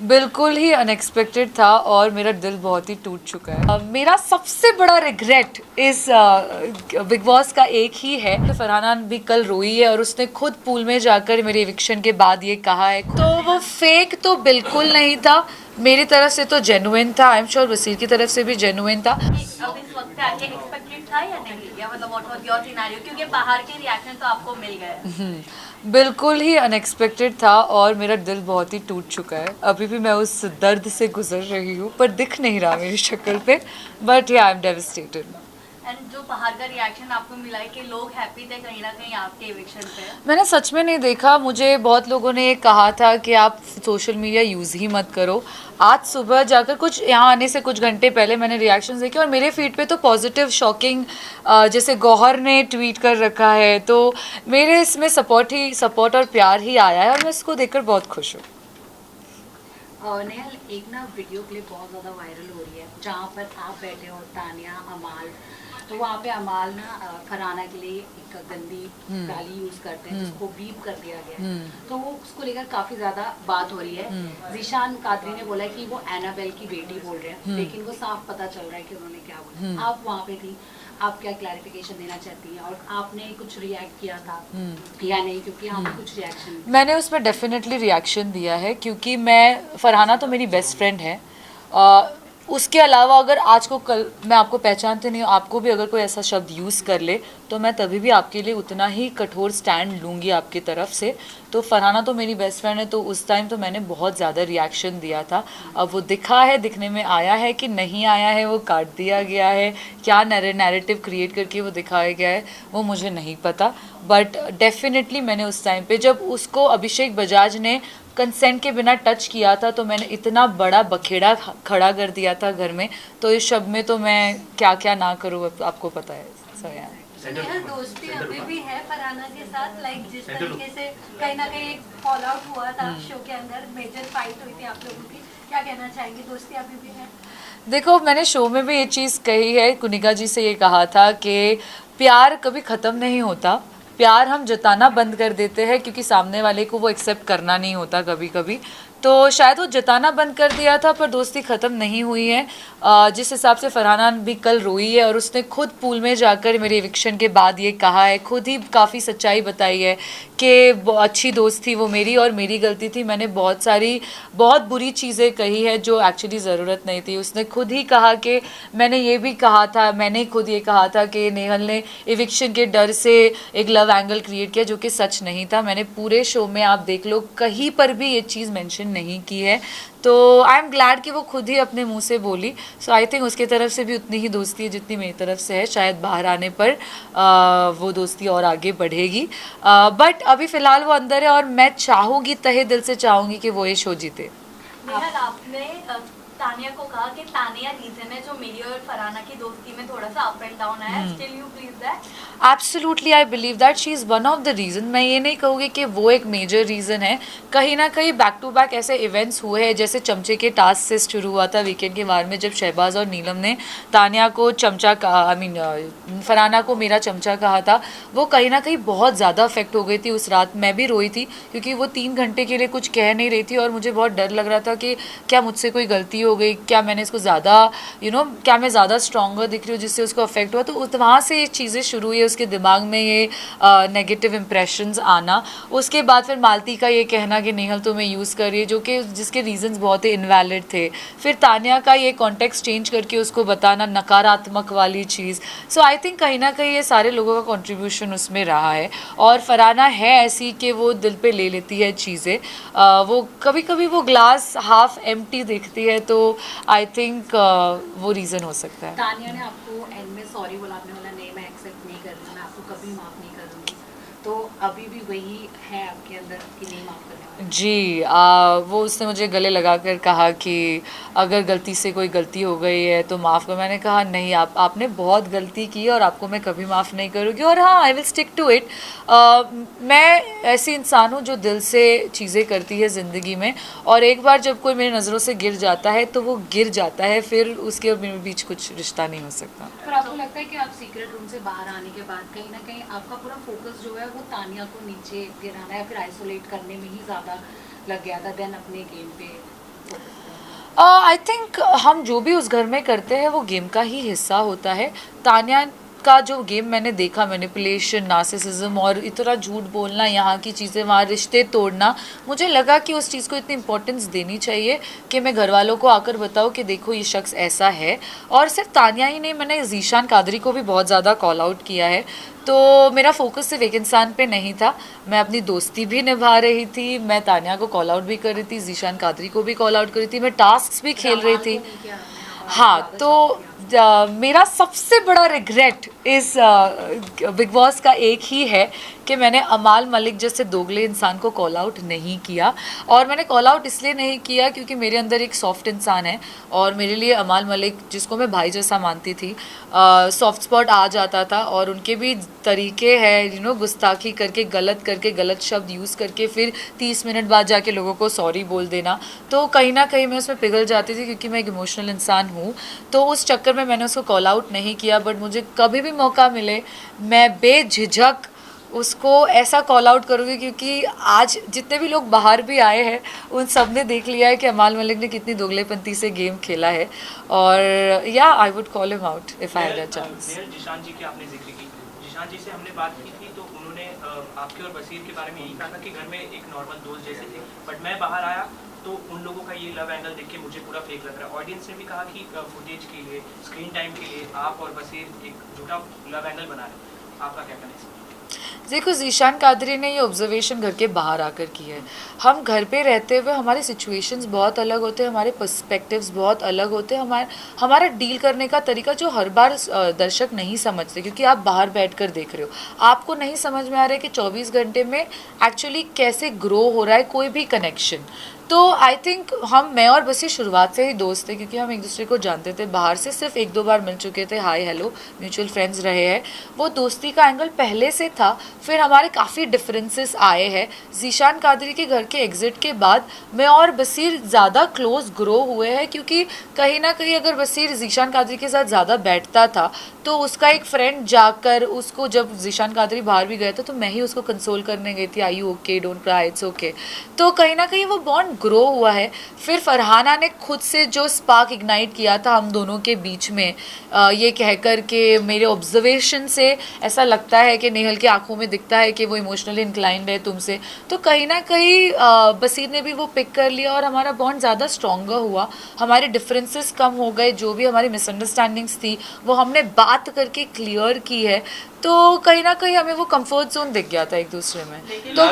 बिल्कुल ही अनएक्सपेक्टेड था और मेरा दिल बहुत ही टूट चुका है। मेरा सबसे बड़ा रिग्रेट इस बिग बॉस का एक ही है। तो फरहाना भी कल रोई है और उसने खुद पूल में जाकर मेरे इविक्शन के बाद ये कहा है, तो वो फेक तो बिल्कुल नहीं था। मेरी तरफ से तो जेन्युइन था, आई एम श्योर वसीर की तरफ से भी जेन्युइन था। अब इस वक्त पे आके एक्सपेक्टेड था या नहीं, या मतलब व्हाट वाज योर सिनेरियो, क्योंकि बाहर के रिएक्शन तो आपको मिल गए। बिल्कुल ही अनएक्सपेक्टेड था और मेरा दिल बहुत ही टूट चुका है। अभी भी मैं उस दर्द से गुजर रही हूँ, पर दिख नहीं रहा मेरी शक्ल पे, बट या आई एम डेविस्टेटेड। एंड जो बाहर का रिएक्शन आपको मिला है कि लोग हैप्पी थे कहीं ना कहीं आपके इविक्शन पे। मैंने सच में नहीं देखा। मुझे बहुत लोगों ने ये कहा था कि आप सोशल मीडिया यूज़ ही मत करो। आज सुबह जाकर कुछ यहाँ आने से कुछ घंटे पहले मैंने रिएक्शंस देखे और मेरे फीड पे तो पॉजिटिव शॉकिंग, जैसे गौहर ने ट्वीट कर रखा है, तो मेरे इसमें सपोर्ट और प्यार ही आया है और मैं इसको देखकर बहुत खुश हूँ। नेहल, एक ना वीडियो क्लिप बहुत ज़्यादा वायरल हो रही है जहाँ पर आप बैठे हो, तानिया, अमाल। तो वहाँ पे अमाल ना फरहाना के लिए एक गंदी गाली यूज़ करते हैं जिसको बीप कर दिया गया है। तो वो उसको लेकर काफ़ी ज़्यादा बात हो रही है। ज़ीशान कादरी ने बोला कि वो एनाबेल की बेटी बोल रहे हैं, लेकिन वो साफ पता चल रहा है कि उन्होंने क्या बोला। आप वहाँ पे थी, आप क्या क्लैरिफिकेशन देना चाहती हैं? और आपने कुछ रिएक्ट किया था या नहीं, क्योंकि यहाँ पे कुछ रिएक्शन मैंने उस पर डेफिनेटली रिएक्शन दिया है, क्योंकि फरहाना तो मेरी बेस्ट फ्रेंड है। उसके अलावा अगर आज को कल मैं आपको पहचानती नहीं हूँ, आपको भी अगर कोई ऐसा शब्द यूज़ कर ले तो मैं तभी भी आपके लिए उतना ही कठोर स्टैंड लूँगी आपकी तरफ से। तो फरहाना तो मेरी बेस्ट फ्रेंड है, तो उस टाइम तो मैंने बहुत ज़्यादा रिएक्शन दिया था। अब वो दिखने में आया है कि नहीं आया है, वो काट दिया गया है, क्या नैरेटिव क्रिएट करके वो दिखाया गया है, वो मुझे नहीं पता। बट डेफिनेटली मैंने उस टाइम पे जब उसको अभिषेक बजाज ने कंसेंट के बिना टच किया था तो मैंने इतना बड़ा बखेड़ा खड़ा कर दिया था घर में। तो इस शब्द में तो मैं क्या क्या ना करूँ, आपको पता है। नेहल, दोस्ती अभी भी है फरहाना के साथ, लाइक जिस तरीके से कहीं ना कहीं एक फॉल आउट हुआ था शो के अंदर, मेजर फाइट हुई थी आप लोगों की, क्या कहना चाहेंगे? दोस्ती अभी भी है? देखो, मैंने शो में भी ये चीज़ कही है, कुनिका जी से ये कहा था कि प्यार कभी ख़त्म नहीं होता। प्यार हम जताना बंद कर देते हैं क्योंकि सामने वाले को वो एक्सेप्ट करना नहीं होता कभी कभी। तो शायद वो जताना बंद कर दिया था, पर दोस्ती ख़त्म नहीं हुई है। जिस हिसाब से फरहाना भी कल रोई है और उसने खुद पूल में जाकर मेरे इविक्शन के बाद ये कहा है, खुद ही काफ़ी सच्चाई बताई है कि अच्छी दोस्त थी वो मेरी और मेरी गलती थी, मैंने बहुत बुरी चीज़ें कही है जो एक्चुअली ज़रूरत नहीं थी। उसने खुद ही कहा कि मैंने खुद ये कहा था कि नेहल ने इविक्शन के डर से एक लव एंगल क्रिएट किया, जो कि सच नहीं था। मैंने पूरे शो में आप देख लो कहीं पर भी ये चीज़ मेंशन नहीं की है। तो आई एम ग्लैड कि वो खुद ही अपने मुंह से बोली। सो आई थिंक उसकी तरफ से भी उतनी ही दोस्ती है जितनी मेरी तरफ से है। शायद बाहर आने पर वो दोस्ती और आगे बढ़ेगी, बट अभी फ़िलहाल वो अंदर है और मैं चाहूँगी, तहे दिल से चाहूँगी कि वो ये शो जीते। नेहल, आपने तानिया को कहा कि तानिया रीजन है जो मेरी और फरहाना की दोस्ती में थोड़ा सा अप एंड डाउन है, still you believe that? Absolutely I believe that she is one of the reason. मैं ये नहीं कहूँगी कि वो एक मेजर रीज़न है। कहीं ना कहीं बैक टू बैक ऐसे इवेंट्स हुए हैं, जैसे चमचे के टास्क से शुरू हुआ था वीकेंड के बार में, जब शहबाज और नीलम ने तानिया को चमचा कहा, फरहाना को मेरा चमचा कहा था। वो कहीं ना कहीं बहुत ज़्यादा अफेक्ट हो गई थी उस रात। मैं भी रोई थी क्योंकि वो 3 घंटे के लिए कुछ कह नहीं रही थी और मुझे बहुत डर लग रहा था कि क्या मुझसे कोई गलती हो गई, क्या मैंने इसको ज़्यादा क्या मैं ज़्यादा स्ट्रॉन्गर दिख रही हूँ जिससे उसको अफेक्ट हुआ। तो वहाँ से ये चीज़ें शुरू हुई है, उसके दिमाग में ये नेगेटिव इंप्रेशंस आना। उसके बाद फिर मालती का ये कहना कि नेहल तुम्हें यूज़ कर रही है, जो कि जिसके रीजंस बहुत ही इनवैलिड थे। फिर तानिया का ये कॉन्टेक्स्ट चेंज करके उसको बताना, नकारात्मक वाली चीज़। सो आई थिंक कहीं ना कहीं ये सारे लोगों का कंट्रीब्यूशन उसमें रहा है। और फरहाना है ऐसी कि वो दिल पे ले लेती है चीज़ें। वो कभी कभी वो ग्लास हाफ एम्प्टी दिखती है, तो आई थिंक वो रीज़न हो सकता है। तानिया ने आपको एंड में सॉरी बोला, आपने बोला नहीं मैं एक्सेप्ट नहीं कर रही, मैं आपको कभी माफ़ नहीं करूँगी। तो अभी भी वही है आपके अंदर कि नहीं माफ़ करने वाली? जी, वो उसने मुझे गले लगाकर कहा कि अगर गलती से कोई गलती हो गई है तो माफ़ कर। मैंने कहा नहीं, आपने बहुत गलती की और आपको मैं कभी माफ़ नहीं करूँगी, और हाँ, I will stick to it. मैं ऐसी इंसान हूँ जो दिल से चीज़ें करती है ज़िंदगी में, और एक बार जब कोई मेरी नज़रों से गिर जाता है तो वो गिर जाता है, फिर उसके और मेरे बीच कुछ रिश्ता नहीं हो सकता। पर आपको लगता है कि आप सीक्रेट रूम से बाहर आने के बाद कहीं ना कहीं आपका पूरा फोकस जो है वो तानिया को नीचे गिराना या फिर आइसोलेट करने में ही ज़्यादा लग गया था देन अपने गेम पे? आई थिंक हम जो भी उस घर में करते हैं वो गेम का ही हिस्सा होता है। तान्या का जो गेम मैंने देखा, मैनिपुलेशन, नार्सिसिज्म और इतना झूठ बोलना, यहाँ की चीज़ें वहाँ रिश्ते तोड़ना, मुझे लगा कि उस चीज़ को इतनी इंपॉर्टेंस देनी चाहिए कि मैं घर वालों को आकर बताऊँ कि देखो ये शख्स ऐसा है। और सिर्फ तान्या ही नहीं, मैंने ज़ीशान कादरी को भी बहुत ज़्यादा कॉल आउट किया है। तो मेरा फोकस सिर्फ एक इंसान पे नहीं था, मैं अपनी दोस्ती भी निभा रही थी, मैं तान्या को कॉल आउट भी कर रही थी, ज़ीशान कादरी को भी कॉल आउट कर रही थी, मैं टास्क्स भी खेल रही थी। हाँ, तो मेरा सबसे बड़ा रिग्रेट इस बिग बॉस का एक ही है कि मैंने अमाल मलिक जैसे दोगले इंसान को कॉल आउट नहीं किया। और मैंने कॉल आउट इसलिए नहीं किया क्योंकि मेरे अंदर एक सॉफ्ट इंसान है और मेरे लिए अमाल मलिक, जिसको मैं भाई जैसा मानती थी, सॉफ्ट स्पॉट आ जाता था। और उनके भी तरीके हैं गुस्ताखी करके, गलत शब्द यूज़ करके फिर 30 मिनट बाद जाके लोगों को सॉरी बोल देना। तो कहीं ना कहीं मैं उसमें पिघल जाती थी क्योंकि मैं एक इमोशनल इंसान हूँ। तो उस चक्कर में मैंने उसको कॉल आउट नहीं किया। बट मुझे कभी भी मौका मिले मैं बेझिझक उसको ऐसा कॉल आउट करूँगी, क्योंकि आज जितने भी लोग बाहर भी आए हैं उन सब ने देख लिया है कि अमाल मलिक ने कितनी दोगलेपंती से गेम खेला है। और या I would call him out if I had a chance. Zeeshan ji की आपने जिक्र की, जिशान जी से हमने बात की थी तो उन्होंने आपके और बसीर के बारे में यही कहा था कि घर में एक नॉर्मल दोस्त जैसे थे, बट मैं बाहर आया तो उन लोगों का ये लव एंगल देख के मुझे पूरा फेक लग रहा है। ऑडियंस ने भी कहा कि फुटेज के लिए, स्क्रीन टाइम के लिए आप और बसीर एक झूठा लव एंगल बना रहे हैं, आपका क्या कहना है? देखो, ज़ीशान कादरी ने ये ऑब्जर्वेशन घर के बाहर आकर की है। हम घर पे रहते हुए हमारे सिचुएशंस बहुत अलग होते हैं, हमारे पर्सपेक्टिव्स बहुत अलग होते हैं, हमारा डील करने का तरीका जो हर बार दर्शक नहीं समझते, क्योंकि आप बाहर बैठकर देख रहे हो, आपको नहीं समझ में आ रहा है कि 24 घंटे में एक्चुअली कैसे ग्रो हो रहा है कोई भी कनेक्शन। तो आई थिंक मैं और बसीर शुरुआत से ही दोस्त थे, क्योंकि हम एक दूसरे को जानते थे। बाहर से सिर्फ 1-2 बार मिल चुके थे, हाय हेलो, म्यूचुअल फ्रेंड्स रहे हैं। वो दोस्ती का एंगल पहले से था। फिर हमारे काफ़ी डिफरेंसेस आए हैं। ज़ीशान कादरी के घर के एग्ज़िट के बाद मैं और बसीर ज़्यादा क्लोज ग्रो हुए हैं, क्योंकि कहीं ना कहीं अगर बसीर ज़ीशान कादरी के साथ ज़्यादा बैठता था तो उसका एक फ्रेंड जाकर उसको, जब ज़ीशान कादरी बाहर भी गया था तो मैं ही उसको कंसोल करने गई थी, I you okay, don't cry, it's okay. तो कहीं ना कहीं वो बॉन्ड ग्रो हुआ है। फिर फरहाना ने खुद से जो स्पार्क इग्नाइट किया था हम दोनों के बीच में, ये कहकर के मेरे ऑब्जर्वेशन से ऐसा लगता है कि नेहल की आंखों में दिखता है कि वो इमोशनली इंक्लाइंड है तुमसे। तो कहीं ना कहीं बसीर ने भी वो पिक कर लिया और हमारा बॉन्ड ज़्यादा स्ट्रॉन्गर हुआ। हमारे डिफरेंसेस कम हो गए, जो भी हमारी मिसअंडरस्टैंडिंग्स थी वो हमने बात करके क्लियर की है। तो कहीं ना कहीं हमें वो कंफर्ट जोन दिख गया था एक दूसरे में। तो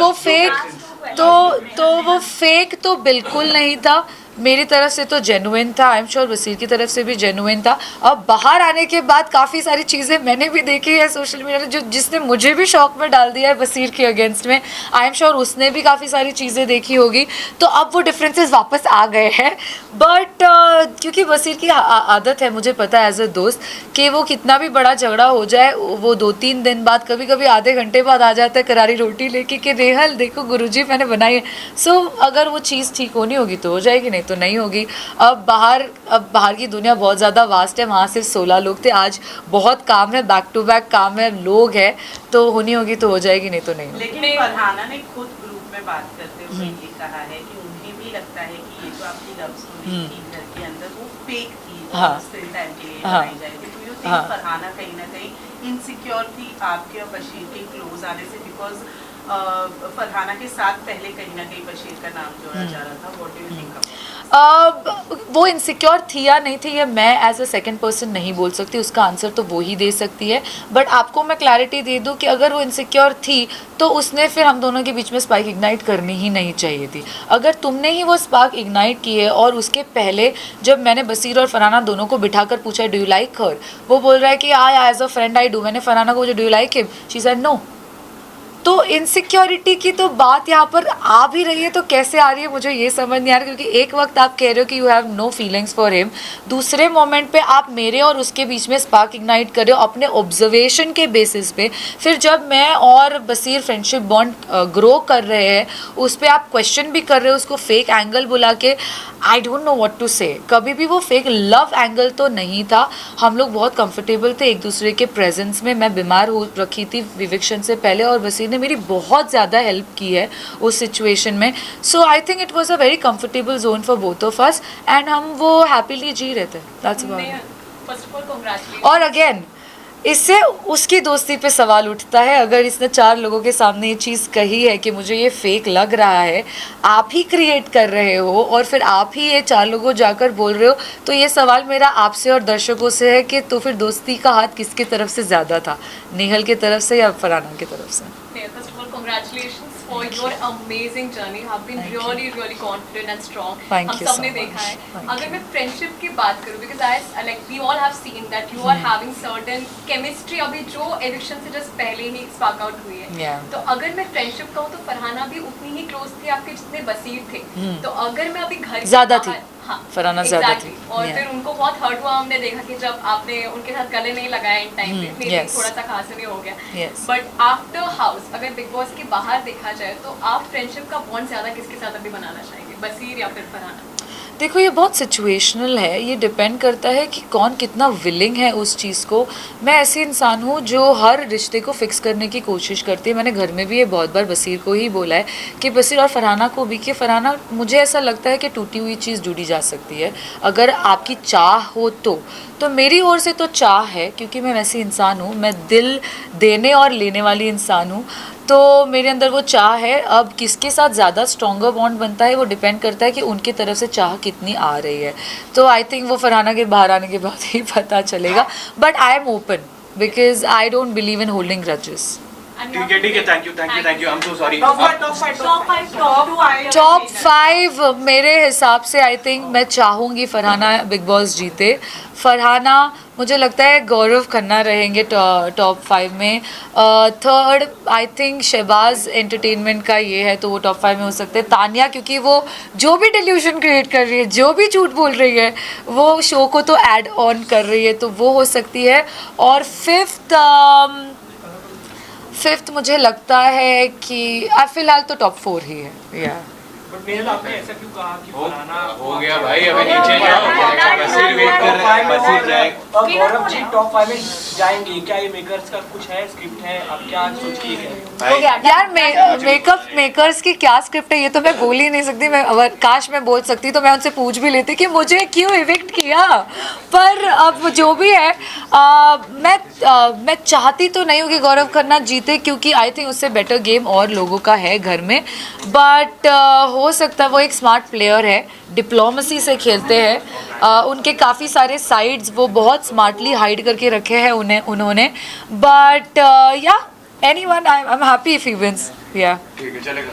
वो फेक तो बिल्कुल नहीं था। मेरी तरफ से तो जेन्युइन था, आई एम श्योर वसीर की तरफ से भी जेन्युइन था। अब बाहर आने के बाद काफ़ी सारी चीज़ें मैंने भी देखी है सोशल मीडिया में, जिसने मुझे भी शौक में डाल दिया है वसीर के अगेंस्ट में। आई एम श्योर उसने भी काफ़ी सारी चीज़ें देखी होगी। तो अब वो डिफरेंसेस वापस आ गए हैं। बट क्योंकि वसीर की आदत है, मुझे पता है एज अ दोस्त, कि वो कितना भी बड़ा झगड़ा हो जाए वो 2-3 दिन बाद, कभी कभी आधे घंटे बाद आ जाता है करारी रोटी लेके कि रेहल देखो गुरुजी मैंने बनाई है। सो अगर वो चीज़ ठीक होनी होगी तो हो जाएगी, नहीं तो नहीं होगी। अब बाहर की दुनिया बहुत ज़्यादा वास्ट है। वहाँ सिर्फ 16 लोग थे, आज बहुत काम है, बैक टू बैक काम है, लोग हैं, तो होनी होगी तो हो जाएगी, नहीं तो नहीं। लेकिन फरहाना ने खुद ग्रुप में बात करते हुए ये कहा है कि उन्हें भी लगता है कि ये जो आपकी लव स्टोरी थी घर के अंदर वो फेक थी, स्क्रीन टाइम के लिए बनाई जाएगी। तो यू थिंक फरहाना कहीं ना कहीं इनसिक्योर थी आपके और बशीर के क्लोज आने से, बिकॉज फरहाना के साथ पहले कहीं ना कहीं बशीर का नाम जोड़ा जा रहा था। What do you think? वो इनसिक्योर थी या नहीं थी ये मैं एज अ सेकंड पर्सन नहीं बोल सकती, उसका आंसर तो वो ही दे सकती है। बट आपको मैं क्लैरिटी दे दूं कि अगर वो इनसिक्योर थी तो उसने फिर हम दोनों के बीच में स्पार्क इग्नाइट करनी ही नहीं चाहिए थी। अगर तुमने ही वो स्पार्क इग्नाइट की है, और उसके पहले जब मैंने बसीर और फरहाना दोनों को बिठाकर पूछा डू यू लाइक हर, वो बोल रहा है कि I as a friend I do. मैंने फरहाना को पूछा do you like him, she said no. तो इनसिक्योरिटी की तो बात यहाँ पर आ भी रही है, तो कैसे आ रही है मुझे ये समझ नहीं आ रहा, क्योंकि एक वक्त आप कह रहे हो कि you have no feelings for him, दूसरे मोमेंट पे आप मेरे और उसके बीच में स्पार्क इग्नाइट कर रहे हो अपने ऑब्जर्वेशन के बेसिस पे। फिर जब मैं और बसीर फ्रेंडशिप बॉन्ड ग्रो कर रहे हैं उस पर आप क्वेश्चन भी कर रहे हो, उसको फेक एंगल बुला के। I don't know what to say. कभी भी वो फेक लव एंगल तो नहीं था। हम लोग बहुत कंफर्टेबल थे एक दूसरे के प्रेजेंस में। मैं बीमार हो रखी थी विविक्शन से पहले और बसीर ने मेरी बहुत ज़्यादा हेल्प की है उस सिचुएशन में. So I think it was a very comfortable zone for both of us and हम वो हैप्पीली जी रहे थे. That's about it. First of all congratulation. और अगेन इससे उसकी दोस्ती पे सवाल उठता है. अगर इसने 4 लोगों के सामने ये चीज़ कही है कि मुझे ये फेक लग रहा है, आप ही क्रिएट कर रहे हो और फिर आप ही ये 4 लोगों जाकर बोल रहे हो, तो ये सवाल मेरा आपसे और दर्शकों से है कि तो फिर दोस्ती का हाथ किसकी तरफ से ज़्यादा था, नेहल की तरफ से या फरहाना की तरफ से? First of all, congratulations for your amazing journey. You have been really confident and strong. Thank हम you सब so ने much. देखा है. Thank अगर you. मैं फ्रेंडशिप की बात करूँ, because I like we all have seen that you are having certain chemistry अभी जो एविक्शन से जस्ट पहले ही स्पार्क आउट हुई है. Yeah. तो अगर मैं फ्रेंडशिप कहूँ तो फरहाना भी उतनी ही क्लोज थी आपके जितने बसीर थे. तो अगर मैं अभी घर के ज़्यादा थी. बाहर- हाँ, फरहाना ज़्यादा exactly. थी. और Yeah. फिर उनको बहुत हर्ट हुआ हमने देखा कि जब आपने उनके साथ गले नहीं लगाया इन टाइम पे, maybe yes. थोड़ा सा खास भी हो गया. Yes. बट आफ्टर हाउस अगर बिग बॉस के बाहर देखा जाए तो आप फ्रेंडशिप का बॉन्ड ज्यादा किसके साथ अभी बनाना चाहेंगे, बसीर या फिर फरहाना? देखो ये बहुत सिचुएशनल है, ये डिपेंड करता है कि कौन कितना विलिंग है उस चीज़ को. मैं ऐसी इंसान हूँ जो हर रिश्ते को फिक्स करने की कोशिश करती है. मैंने घर में भी ये बहुत बार बसीर को ही बोला है कि बसीर और फरहाना को भी कि फरहाना मुझे ऐसा लगता है कि टूटी हुई चीज़ जुड़ी जा सकती है अगर आपकी चाह हो तो मेरी ओर से तो चाह है क्योंकि मैं वैसी इंसान हूँ, मैं दिल देने और लेने वाली इंसान हूँ. तो मेरे अंदर वो चाह है. अब किसके साथ ज़्यादा स्ट्रॉन्गर बॉन्ड बनता है वो डिपेंड करता है कि उनकी तरफ से चाह कितनी आ रही है. तो आई थिंक वो फरहाना के बाहर आने के बाद ही पता चलेगा. But I am open because I don't believe in holding grudges. ठीक है, thank you, I am so sorry. Top 5 मेरे हिसाब से आई थिंक मैं चाहूँगी फरहाना बिग बॉस जीते. फरहाना मुझे लगता है गौरव खन्ना रहेंगे टॉप 5 में. Third I think Shehbaz entertainment का ये है तो वो टॉप 5 में हो सकते हैं. तानिया क्योंकि वो जो भी डिल्यूशन क्रिएट कर रही है, जो भी झूठ बोल रही है, वो शो को तो ऐड ऑन कर रही है तो वो हो सकती है. और फिफ्थ मुझे लगता है कि फिलहाल तो टॉप 4 ही है. या बट नेहल आपने ऐसा क्यों कहा कि फरहाना हो गया भाई, अभी नीचे जाओ, बसीर वेट कर रहे हैं, बसीर जाए. और गौरव जी टॉप 5 में जाएंगे क्या? ये मेकर्स का कुछ है, स्क्रिप्ट है, आप क्या सोच के गए? यार मेकअप मेकर्स की क्या स्क्रिप्ट है ये तो मैं बोल ही नहीं सकती. मैं अगर काश मैं बोल सकती तो मैं उनसे पूछ भी लेती कि मुझे क्यों इविक्ट किया. पर अब जो भी है मैं चाहती तो नहीं हूँ कि गौरव खन्ना जीते क्योंकि आई थिंक उससे बेटर गेम और लोगों का है घर में. बट हो सकता है वो एक स्मार्ट प्लेयर है, डिप्लोमेसी से खेलते हैं. उनके काफ़ी सारे साइड्स वो बहुत स्मार्टली हाइड करके रखे हैं उन्होंने. बट या anyone I am happy if he wins. या ठीक है, चलेगा.